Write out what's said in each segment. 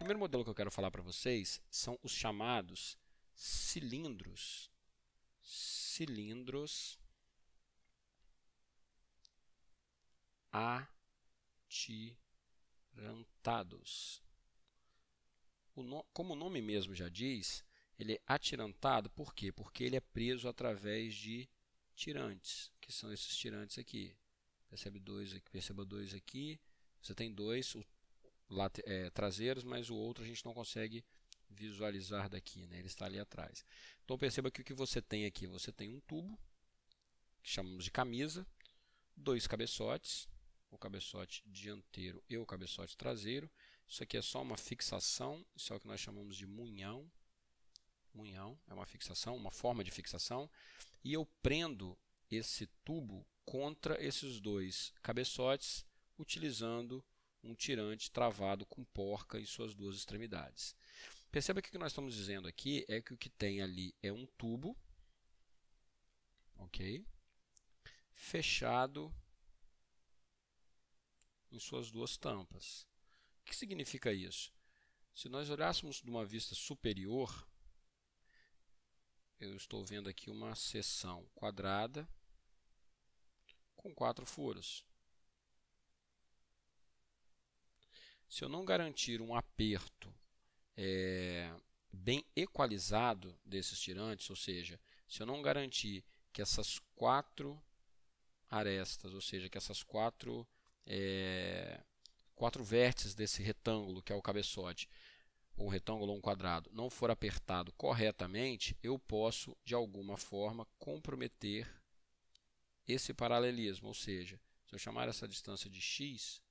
primeiro modelo que eu quero falar para vocês são os chamados cilindros. Cilindros atirantados. Como o nome mesmo já diz, ele é atirantado, por quê? Porque ele é preso através de tirantes, que são esses tirantes aqui. Perceba dois aqui. Você tem dois traseiros, mas o outro a gente não consegue visualizar daqui, né? Ele está ali atrás. Então perceba que o que você tem aqui, você tem um tubo, que chamamos de camisa, dois cabeçotes, o cabeçote dianteiro e o cabeçote traseiro. Isso aqui é só uma fixação, isso é o que nós chamamos de munhão. Munhão é uma fixação, uma forma de fixação. E eu prendo esse tubo contra esses dois cabeçotes, utilizando um tirante travado com porca em suas duas extremidades. Perceba que o que nós estamos dizendo aqui é que o que tem ali é um tubo, ok? Fechado em suas duas tampas. O que significa isso? Se nós olhássemos de uma vista superior, eu estou vendo aqui uma seção quadrada com 4 furos. Se eu não garantir um aperto bem equalizado desses tirantes, ou seja, se eu não garantir que essas 4 arestas, ou seja, que essas quatro vértices desse retângulo, que é o cabeçote, ou um retângulo ou um quadrado, não for apertado corretamente, eu posso, de alguma forma, comprometer esse paralelismo. Ou seja, se eu chamar essa distância de x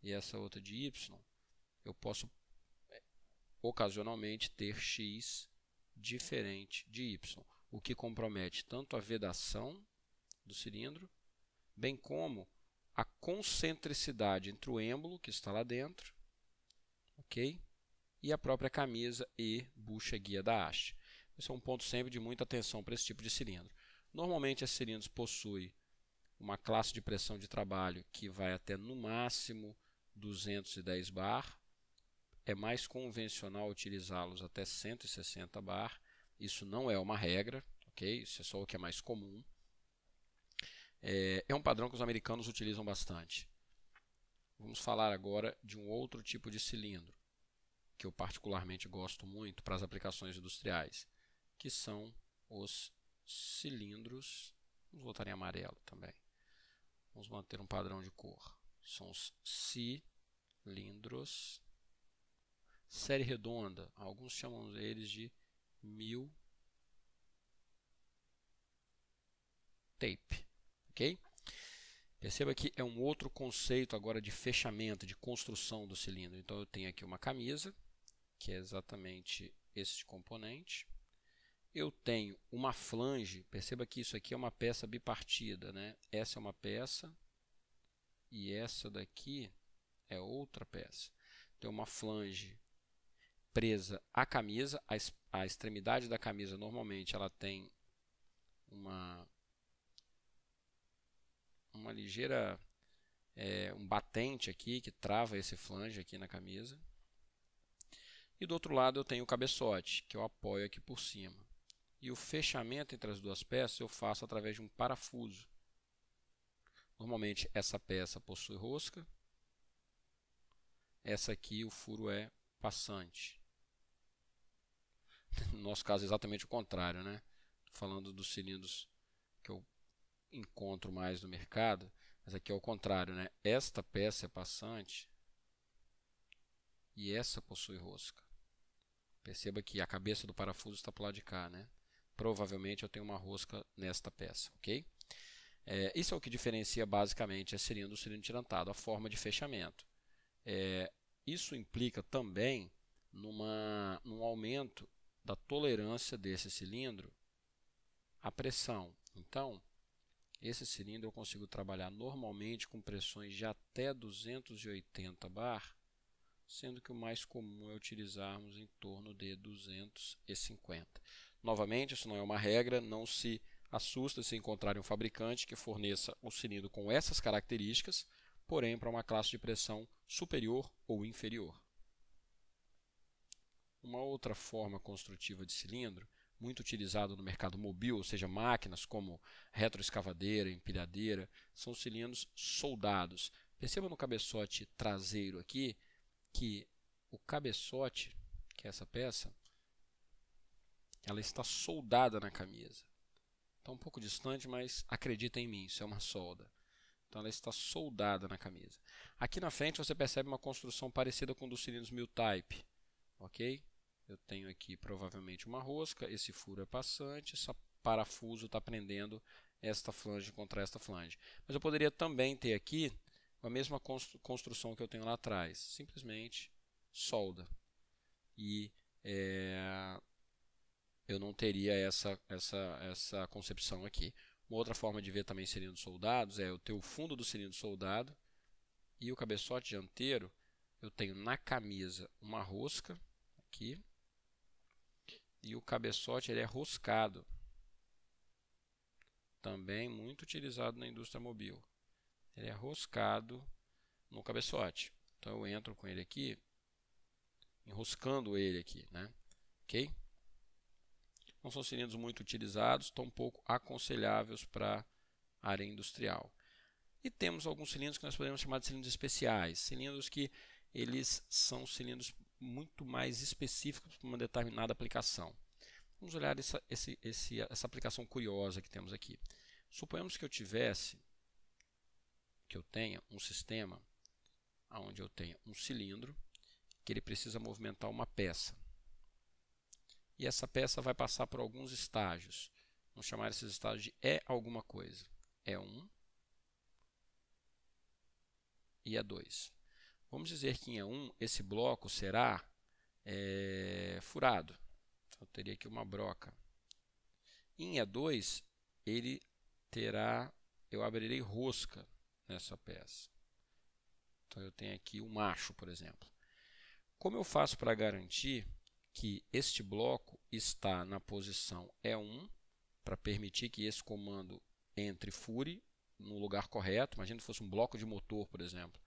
e essa outra de y, eu posso ocasionalmente ter x diferente de y, o que compromete tanto a vedação do cilindro, bem como a concentricidade entre o êmbolo, que está lá dentro, ok? E a própria camisa e bucha guia da haste. Esse é um ponto sempre de muita atenção para esse tipo de cilindro. Normalmente, esses cilindros possuem uma classe de pressão de trabalho que vai até, no máximo, 210 bar. É mais convencional utilizá-los até 160 bar. Isso não é uma regra, ok? Isso é só o que é mais comum. É um padrão que os americanos utilizam bastante. Vamos falar agora de um outro tipo de cilindro, que eu particularmente gosto muito para as aplicações industriais, que são os cilindros. Vamos botar em amarelo também. Vamos manter um padrão de cor. São os cilindros. Série redonda, alguns chamam eles de mil tape. Ok? Perceba que é um outro conceito agora de fechamento, de construção do cilindro. Então eu tenho aqui uma camisa, que é exatamente esse componente. Eu tenho uma flange, perceba que isso aqui é uma peça bipartida, né? Essa é uma peça e essa daqui é outra peça. Tem uma flange presa à camisa, a extremidade da camisa normalmente ela tem uma ligeira, um batente aqui que trava esse flange aqui na camisa. E do outro lado eu tenho o cabeçote, que eu apoio aqui por cima. E o fechamento entre as duas peças eu faço através de um parafuso. Normalmente essa peça possui rosca. Essa aqui o furo é passante. No nosso caso é exatamente o contrário, né? Falando dos cilindros que eu encontro mais no mercado, mas aqui é o contrário, né? Esta peça é passante e essa possui rosca. Perceba que a cabeça do parafuso está para o lado de cá, né? Provavelmente eu tenho uma rosca nesta peça, ok? Isso é o que diferencia basicamente esse cilindro do cilindro tirantado, a forma de fechamento. Isso implica também num aumento da tolerância desse cilindro à pressão. Então, esse cilindro eu consigo trabalhar normalmente com pressões de até 280 bar, sendo que o mais comum é utilizarmos em torno de 250. Novamente, isso não é uma regra, não se assusta se encontrar um fabricante que forneça o cilindro com essas características, porém para uma classe de pressão superior ou inferior. Uma outra forma construtiva de cilindro, muito utilizado no mercado mobil, ou seja, máquinas como retroescavadeira, empilhadeira, são cilindros soldados. Perceba no cabeçote traseiro aqui que o cabeçote, que é essa peça, ela está soldada na camisa. Está um pouco distante, mas acredita em mim, isso é uma solda. Então ela está soldada na camisa. Aqui na frente você percebe uma construção parecida com dos cilindros Mill-Type. Ok? Eu tenho aqui provavelmente uma rosca, esse furo é passante, esse parafuso está prendendo esta flange contra esta flange. Mas eu poderia também ter aqui a mesma construção que eu tenho lá atrás, simplesmente solda. E eu não teria essa concepção aqui. Uma outra forma de ver também cilindros soldados é eu ter o fundo do cilindro soldado e o cabeçote dianteiro, eu tenho na camisa uma rosca aqui e o cabeçote ele é roscado. Também muito utilizado na indústria mobil. Ele é roscado no cabeçote. Então eu entro com ele aqui, enroscando ele aqui, né? Ok? Não são cilindros muito utilizados, tão pouco aconselháveis para a área industrial. E temos alguns cilindros que nós podemos chamar de cilindros especiais, cilindros que eles são cilindros muito mais específicos para uma determinada aplicação. Vamos olhar essa aplicação curiosa que temos aqui. Suponhamos que eu tenha um sistema onde eu tenha um cilindro que ele precisa movimentar uma peça. E essa peça vai passar por alguns estágios. Vamos chamar esses estágios de E alguma coisa. E1 e E2. Vamos dizer que em E1 esse bloco será furado. Então, eu teria aqui uma broca. Em E2 ele eu abrirei rosca nessa peça. Então eu tenho aqui um macho, por exemplo. Como eu faço para garantir que este bloco está na posição E1 para permitir que esse comando entre fure no lugar correto, imagina se fosse um bloco de motor, por exemplo,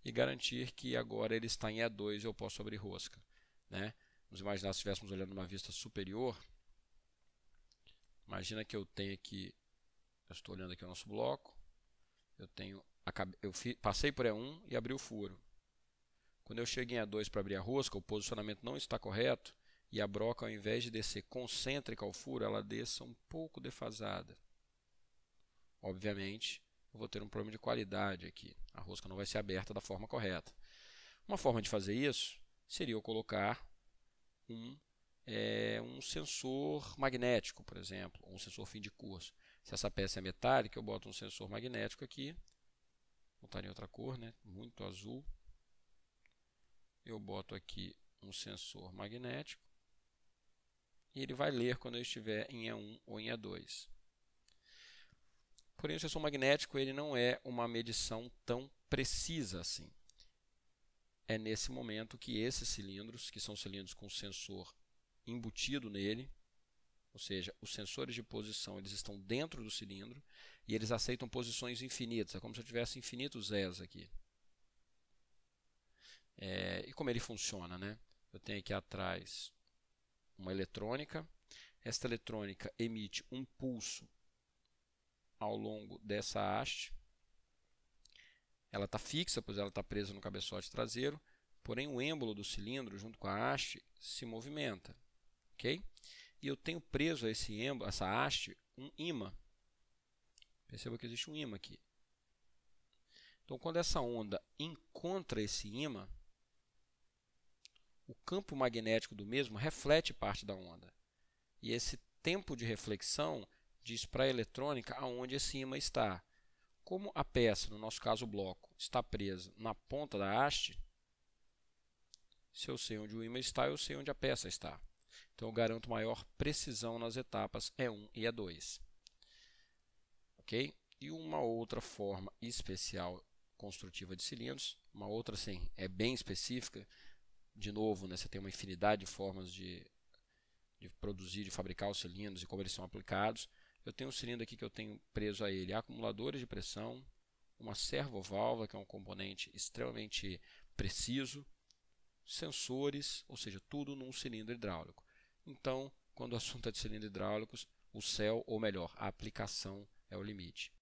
e garantir que agora ele está em E2 e eu posso abrir rosca, né? Vamos imaginar se estivéssemos olhando uma vista superior. Imagina que eu tenho aqui, eu estou olhando aqui o nosso bloco, passei por E1 e abri o furo. Quando eu chego em E2 para abrir a rosca, o posicionamento não está correto e a broca, ao invés de descer concêntrica ao furo, ela desça um pouco defasada. Obviamente, eu vou ter um problema de qualidade aqui. A rosca não vai ser aberta da forma correta. Uma forma de fazer isso seria eu colocar um sensor magnético, por exemplo, ou um sensor fim de curso. Se essa peça é metálica, eu boto um sensor magnético aqui. Vou botar em outra cor, né? Muito azul. Eu boto aqui um sensor magnético e ele vai ler quando eu estiver em E1 ou em E2. Porém, o sensor magnético ele não é uma medição tão precisa assim. É nesse momento que esses cilindros, que são cilindros com sensor embutido nele, ou seja, os sensores de posição eles estão dentro do cilindro e eles aceitam posições infinitas. É como se eu tivesse infinitos Z's aqui. E como ele funciona, né? Eu tenho aqui atrás uma eletrônica. Esta eletrônica emite um pulso ao longo dessa haste. Ela está fixa, pois ela está presa no cabeçote traseiro, porém o êmbolo do cilindro, junto com a haste, se movimenta. Okay? E eu tenho preso a essa haste um ímã. Perceba que existe um ímã aqui. Então, quando essa onda encontra esse ímã, o campo magnético do mesmo reflete parte da onda. E esse tempo de reflexão diz para a eletrônica aonde esse ímã está. Como a peça, no nosso caso o bloco, está presa na ponta da haste, se eu sei onde o ímã está, eu sei onde a peça está. Então eu garanto maior precisão nas etapas E1 e E2. Ok? E uma outra forma especial construtiva de cilindros, uma outra assim, é bem específica. De novo, né, você tem uma infinidade de formas de produzir, de fabricar os cilindros e como eles são aplicados. Eu tenho um cilindro aqui que eu tenho preso a ele acumuladores de pressão, uma servoválvula, que é um componente extremamente preciso, sensores, ou seja, tudo num cilindro hidráulico. Então, quando o assunto é de cilindros hidráulicos, o céu, ou melhor, a aplicação é o limite.